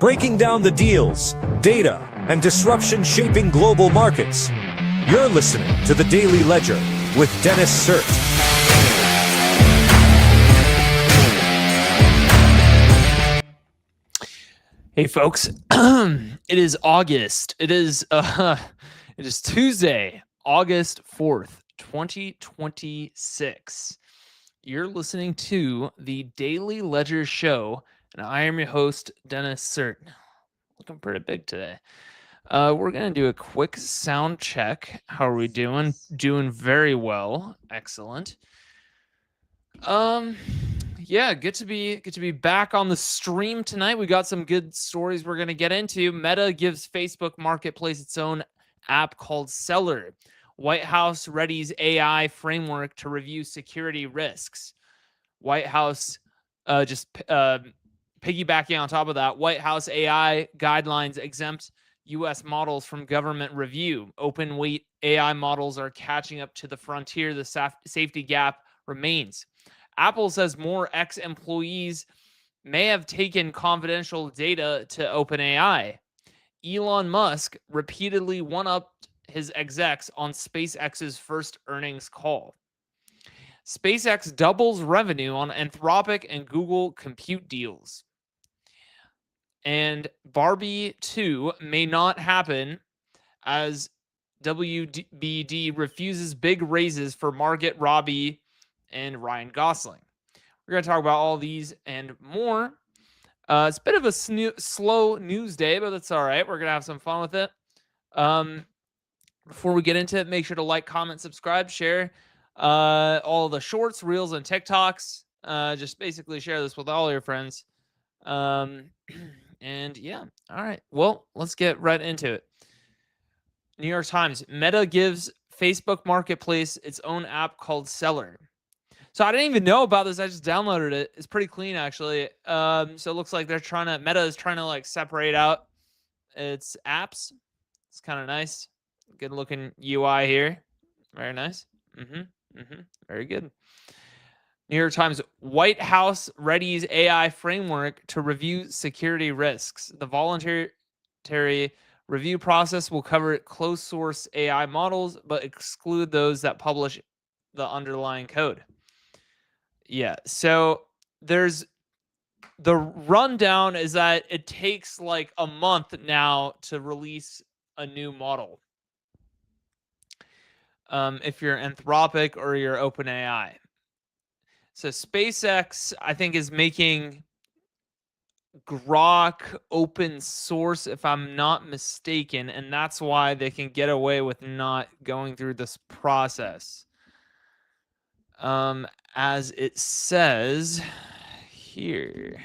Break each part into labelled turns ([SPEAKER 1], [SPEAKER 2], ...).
[SPEAKER 1] breaking down the deals, data, and disruption shaping global markets. You're listening to the Daily Ledger with Dennis Sert.
[SPEAKER 2] Hey folks, it is August. It is Tuesday, August 4th, 2026. You're listening to the Daily Ledger Show, and I am your host, Dennis Sert. Looking pretty big today. We're going to do a quick sound check. How are we doing? Doing very well. Excellent. Yeah, good to be back on the stream tonight. We got some good stories we're going to get into. Meta gives Facebook Marketplace its own app called Seller. White House readies AI framework to review security risks. White House, piggybacking on top of that, White House AI guidelines exempt U.S. models from government review. Open weight AI models are catching up to the frontier. The safety gap remains. Apple says more ex-employees may have taken confidential data to OpenAI. Elon Musk repeatedly one-upped his execs on SpaceX's first earnings call. SpaceX doubles revenue on Anthropic and Google compute deals. And Barbie 2 may not happen as WBD refuses big raises for Margot Robbie and Ryan Gosling. We're going to talk about all these and more. It's a bit of a slow news day, but that's all right. We're going to have some fun with it. Before we get into it, make sure to like, comment, subscribe, share all the shorts, reels, and TikToks. Just basically share this with all your friends. And yeah, all right. Well, let's get right into it. New York Times, Meta gives Facebook Marketplace its own app called Seller. So I didn't even know about this. I just downloaded it. It's pretty clean, actually. So it looks like Meta is trying to like separate out its apps. It's kind of nice. Good looking UI here. Very nice. Very good. New York Times, White House readies AI framework to review security risks. The voluntary review process will cover closed source AI models, but exclude those that publish the underlying code. Yeah, so there's the rundown is that it takes like a month now to release a new model. If you're Anthropic or you're OpenAI. So SpaceX, I think, is making Grok open source, if I'm not mistaken, and that's why they can get away with not going through this process. As it says here.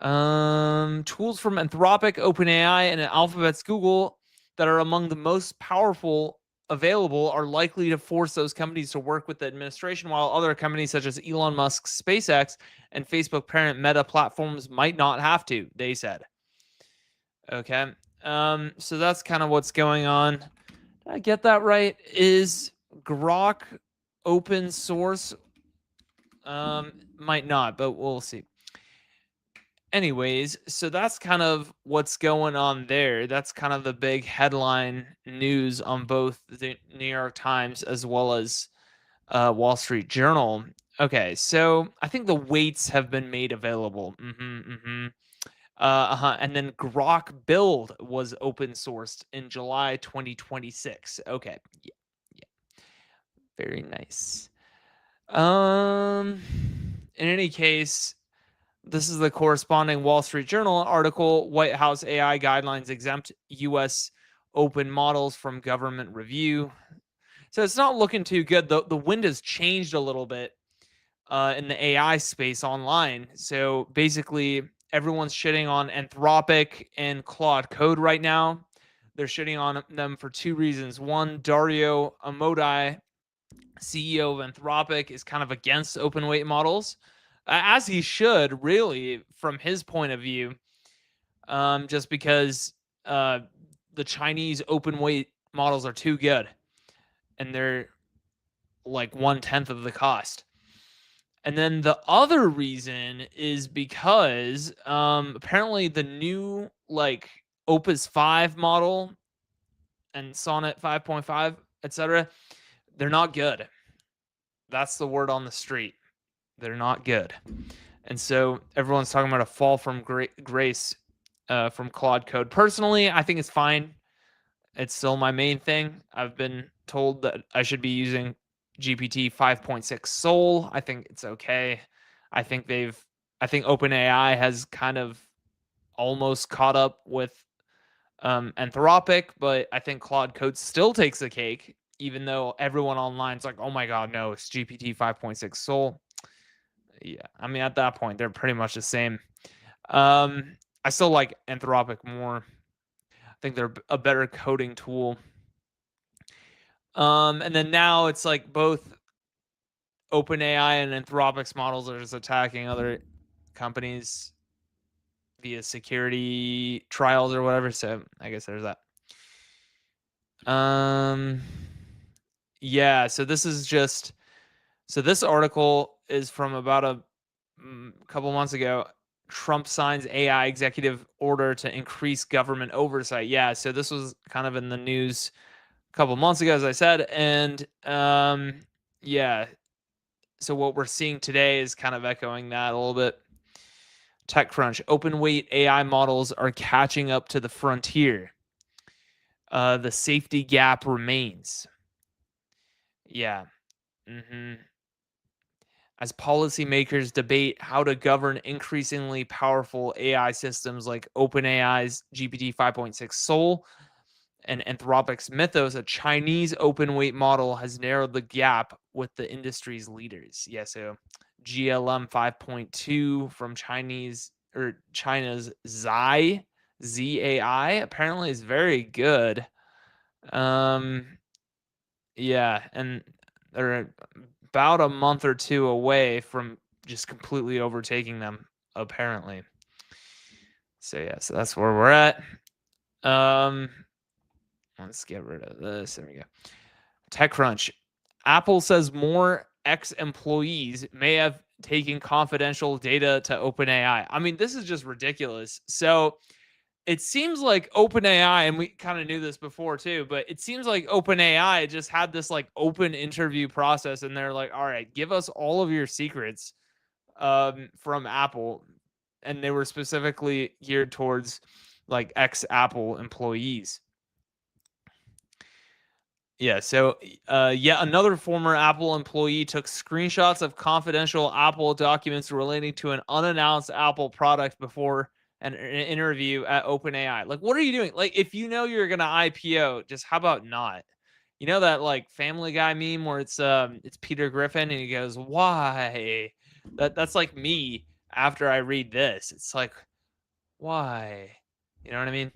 [SPEAKER 2] Tools from Anthropic, OpenAI, and Alphabet's Google that are among the most powerful available are likely to force those companies to work with the administration, while other companies such as Elon Musk's SpaceX and Facebook parent Meta platforms might not have to, they said. Okay. So that's kind of what's going on. Did I get that right? Is Grok open source? Might not, but we'll see. Anyways, so that's kind of what's going on there. That's kind of the big headline news on both the New York Times as well as Wall Street Journal. Okay, so I think the weights have been made available. And then Grok Build was open sourced in July 2026. Okay, yeah, very nice. In any case, this is the corresponding Wall Street Journal article. White House AI guidelines exempt U.S. open models from government review. So it's not looking too good. The wind has changed a little bit in the AI space online. So basically, everyone's shitting on Anthropic and Claude Code right now. They're shitting on them for two reasons. One, Dario Amodei, CEO of Anthropic, is kind of against open weight models. As he should, really, from his point of view, just because the Chinese open weight models are too good and they're like 1/10 of the cost. And then the other reason is because apparently the new like Opus 5 model and Sonnet 5.5, etc., they're not good. That's the word on the street. They're not good. And so everyone's talking about a fall from grace from Claude Code. Personally, I think it's fine. It's still my main thing. I've been told that I should be using GPT 5.6 Soul. I think it's okay. I think OpenAI has kind of almost caught up with Anthropic, but I think Claude Code still takes the cake, even though everyone online is like, oh my God, no, it's GPT 5.6 Soul. Yeah, I mean, at that point, they're pretty much the same. I still like Anthropic more. I think they're a better coding tool. And then now it's like both OpenAI and Anthropic's models are just attacking other companies via security trials or whatever. So I guess there's that. Yeah, so this article is from about a couple months ago. Trump signs AI executive order to increase government oversight. Yeah, so this was kind of in the news a couple months ago, as I said, and yeah. So what we're seeing today is kind of echoing that a little bit. TechCrunch, open weight AI models are catching up to the frontier. The safety gap remains. Yeah. As policymakers debate how to govern increasingly powerful AI systems like OpenAI's GPT 5.6 Soul and Anthropic's Mythos, a Chinese open weight model has narrowed the gap with the industry's leaders. Yeah, so GLM 5.2 from China's ZAI apparently is very good. Yeah, and they're about a month or two away from just completely overtaking them, apparently. So yeah, so that's where we're at. Let's get rid of this. There we go. TechCrunch. Apple says more ex-employees may have taken confidential data to OpenAI. I mean, this is just ridiculous. So it seems like OpenAI, and we kind of knew this before too, but it seems like OpenAI just had this like open interview process, and they're like, all right, give us all of your secrets from Apple. And they were specifically geared towards like ex-Apple employees. Yeah, so yet another former Apple employee took screenshots of confidential Apple documents relating to an unannounced Apple product before an interview at OpenAI. Like, what are you doing? Like, if you know you're gonna IPO, just how about not? You know that like Family Guy meme where it's Peter Griffin and he goes, "Why?" That's like me after I read this. It's like, why? You know what I mean?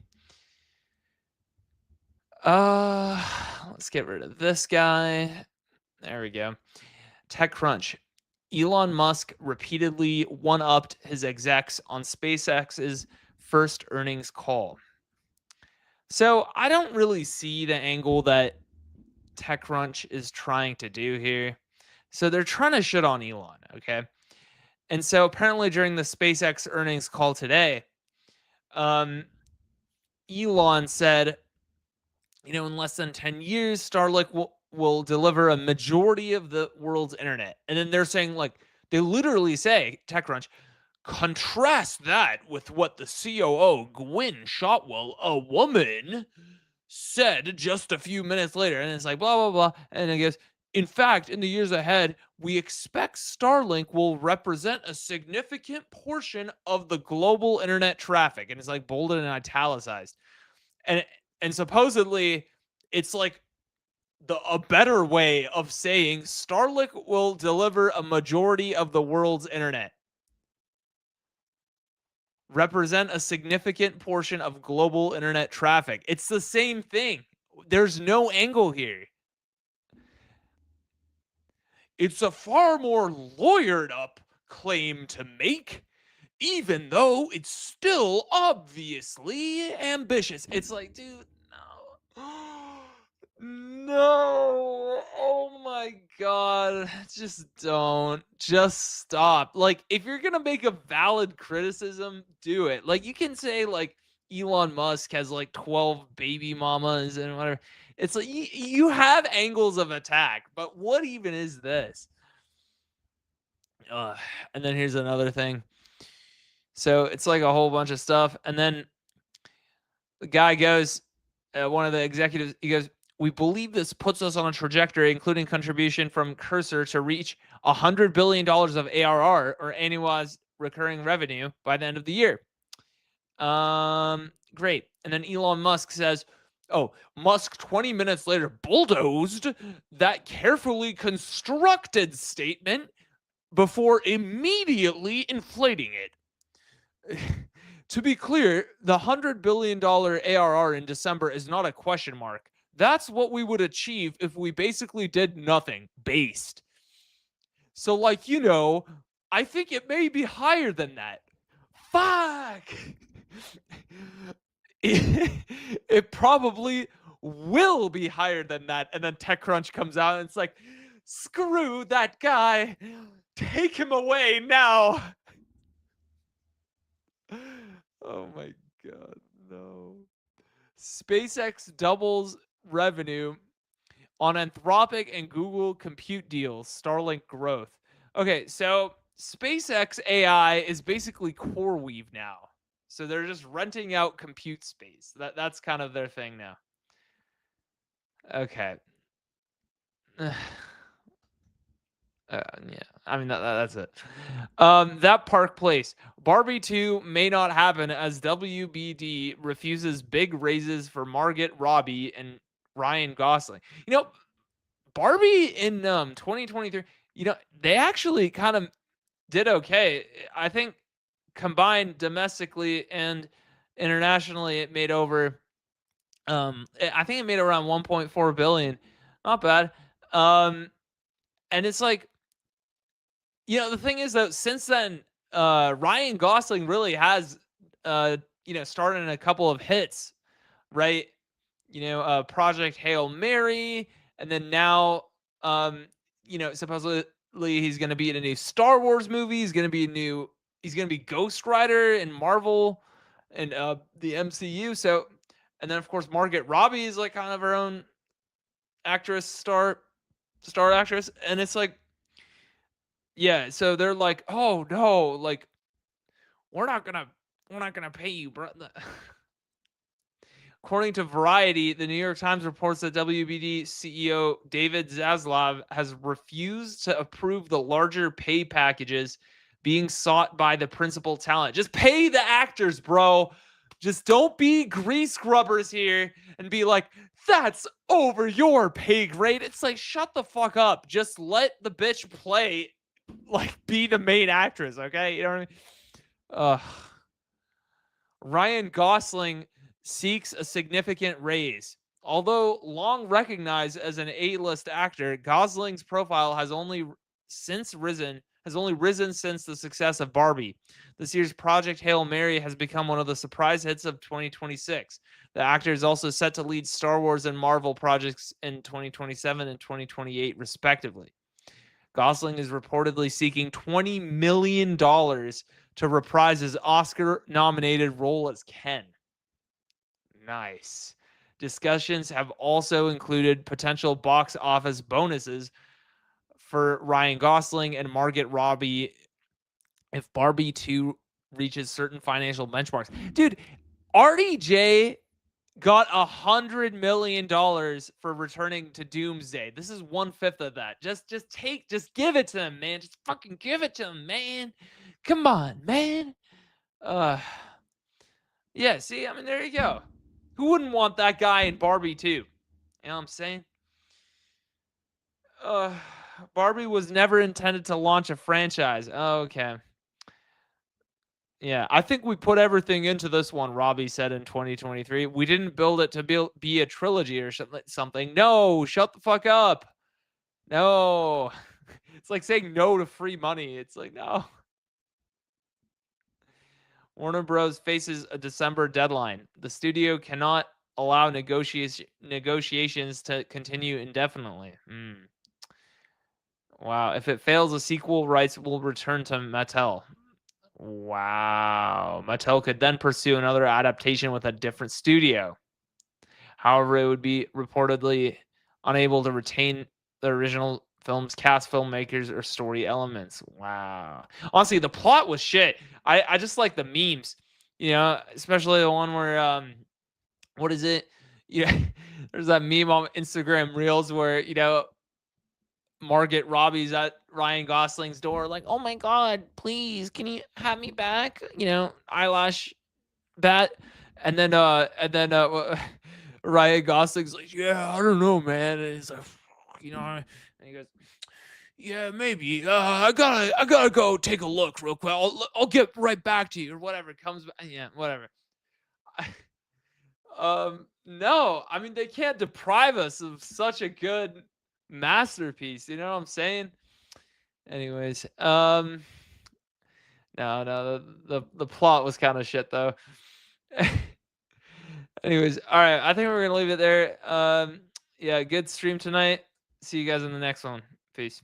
[SPEAKER 2] Let's get rid of this guy. There we go. TechCrunch. Elon Musk repeatedly one-upped his execs on SpaceX's first earnings call. So I don't really see the angle that TechCrunch is trying to do here. So they're trying to shit on Elon, okay? And so apparently during the SpaceX earnings call today, Elon said, in less than 10 years, Starlink will deliver a majority of the world's internet. And then they're saying, like, they literally say, TechCrunch, contrast that with what the COO, Gwynne Shotwell, a woman, said just a few minutes later. And it's like, blah, blah, blah. And it goes, in fact, in the years ahead, we expect Starlink will represent a significant portion of the global internet traffic. And it's like bolded and italicized. And supposedly it's like a better way of saying Starlink will deliver a majority of the world's internet. Represent a significant portion of global internet traffic. It's the same thing. There's no angle here. It's a far more lawyered up claim to make, even though it's still obviously ambitious. It's like, dude, no. No. Oh my God. Just don't. Just stop. Like, if you're going to make a valid criticism, do it. Like, you can say, like, Elon Musk has like 12 baby mamas and whatever. It's like you have angles of attack, but what even is this? And then here's another thing. So it's like a whole bunch of stuff. And then the guy goes, one of the executives, he goes, we believe this puts us on a trajectory, including contribution from Cursor, to reach $100 billion of ARR, or annualized recurring revenue, by the end of the year. Great. And then Elon Musk says, oh, Musk 20 minutes later bulldozed that carefully constructed statement before immediately inflating it. To be clear, the $100 billion ARR in December is not a question mark. That's what we would achieve if we basically did nothing. Based. So, like, I think it may be higher than that. Fuck! It probably will be higher than that. And then TechCrunch comes out and it's like, screw that guy. Take him away now. Oh my God, no. SpaceX doubles revenue on Anthropic and Google compute deals, Starlink growth. Okay, so SpaceX AI is basically Coreweave now. So they're just renting out compute space. That's kind of their thing now. Okay. Yeah, I mean that's it. That Park Place Barbie 2 may not happen as WBD refuses big raises for Margot Robbie and Ryan Gosling. Barbie in 2023, they actually kind of did okay. I think combined domestically and internationally, it made over. I think it made around 1.4 billion. Not bad. And it's like, the thing is that since then, Ryan Gosling really has, started in a couple of hits, right? Project Hail Mary, and then now, supposedly he's going to be in a new Star Wars movie. He's going to be Ghost Rider in Marvel and the MCU. So, and then of course Margot Robbie is like kind of her own actress, star actress, and it's like, yeah. So they're like, oh no, like we're not gonna pay you, bro. According to Variety, the New York Times reports that WBD CEO David Zaslav has refused to approve the larger pay packages being sought by the principal talent. Just pay the actors, bro. Just don't be grease grubbers here and be like, that's over your pay grade. It's like, shut the fuck up. Just let the bitch play, like, be the main actress, okay? You know what I mean? Ryan Gosling seeks a significant raise. Although long recognized as an A-list actor, Gosling's profile has only risen since the success of Barbie. This year's Project Hail Mary has become one of the surprise hits of 2026. The actor is also set to lead Star Wars and Marvel projects in 2027 and 2028, respectively. Gosling is reportedly seeking $20 million to reprise his Oscar-nominated role as Ken. Nice. Discussions have also included potential box office bonuses for Ryan Gosling and Margot Robbie if Barbie 2 reaches certain financial benchmarks. Dude, RDJ got $100 million for returning to Doomsday. This is 1/5 of that. Just give it to him, man. Just fucking give it to him, man. Come on, man. Yeah, see, I mean, there you go. Who wouldn't want that guy in Barbie too? You know what I'm saying? Barbie was never intended to launch a franchise. Oh, okay. Yeah, I think we put everything into this one, Robbie said in 2023. We didn't build it to be a trilogy or something. No, shut the fuck up. No. It's like saying no to free money. It's like, no. Warner Bros. Faces a December deadline. The studio cannot allow negotiations to continue indefinitely. Wow. If it fails, the sequel rights will return to Mattel. Wow. Mattel could then pursue another adaptation with a different studio. However, it would be reportedly unable to retain the original film's cast, filmmakers, or story elements. Wow. Honestly, the plot was shit. I just like the memes, especially the one where what is it? Yeah, there's that meme on Instagram Reels where Margot Robbie's at Ryan Gosling's door, like, "Oh my god, please, can you have me back?" Eyelash bat, and then Ryan Gosling's like, "Yeah, I don't know, man." And he's like, and he goes, "Yeah, maybe. I gotta go take a look real quick. I'll get right back to you or whatever." Comes back, yeah, whatever. No, I mean they can't deprive us of such a good masterpiece. You know what I'm saying? Anyways, no, the plot was kind of shit though. Anyways, all right, I think we're gonna leave it there. Yeah, good stream tonight. See you guys in the next one. Peace.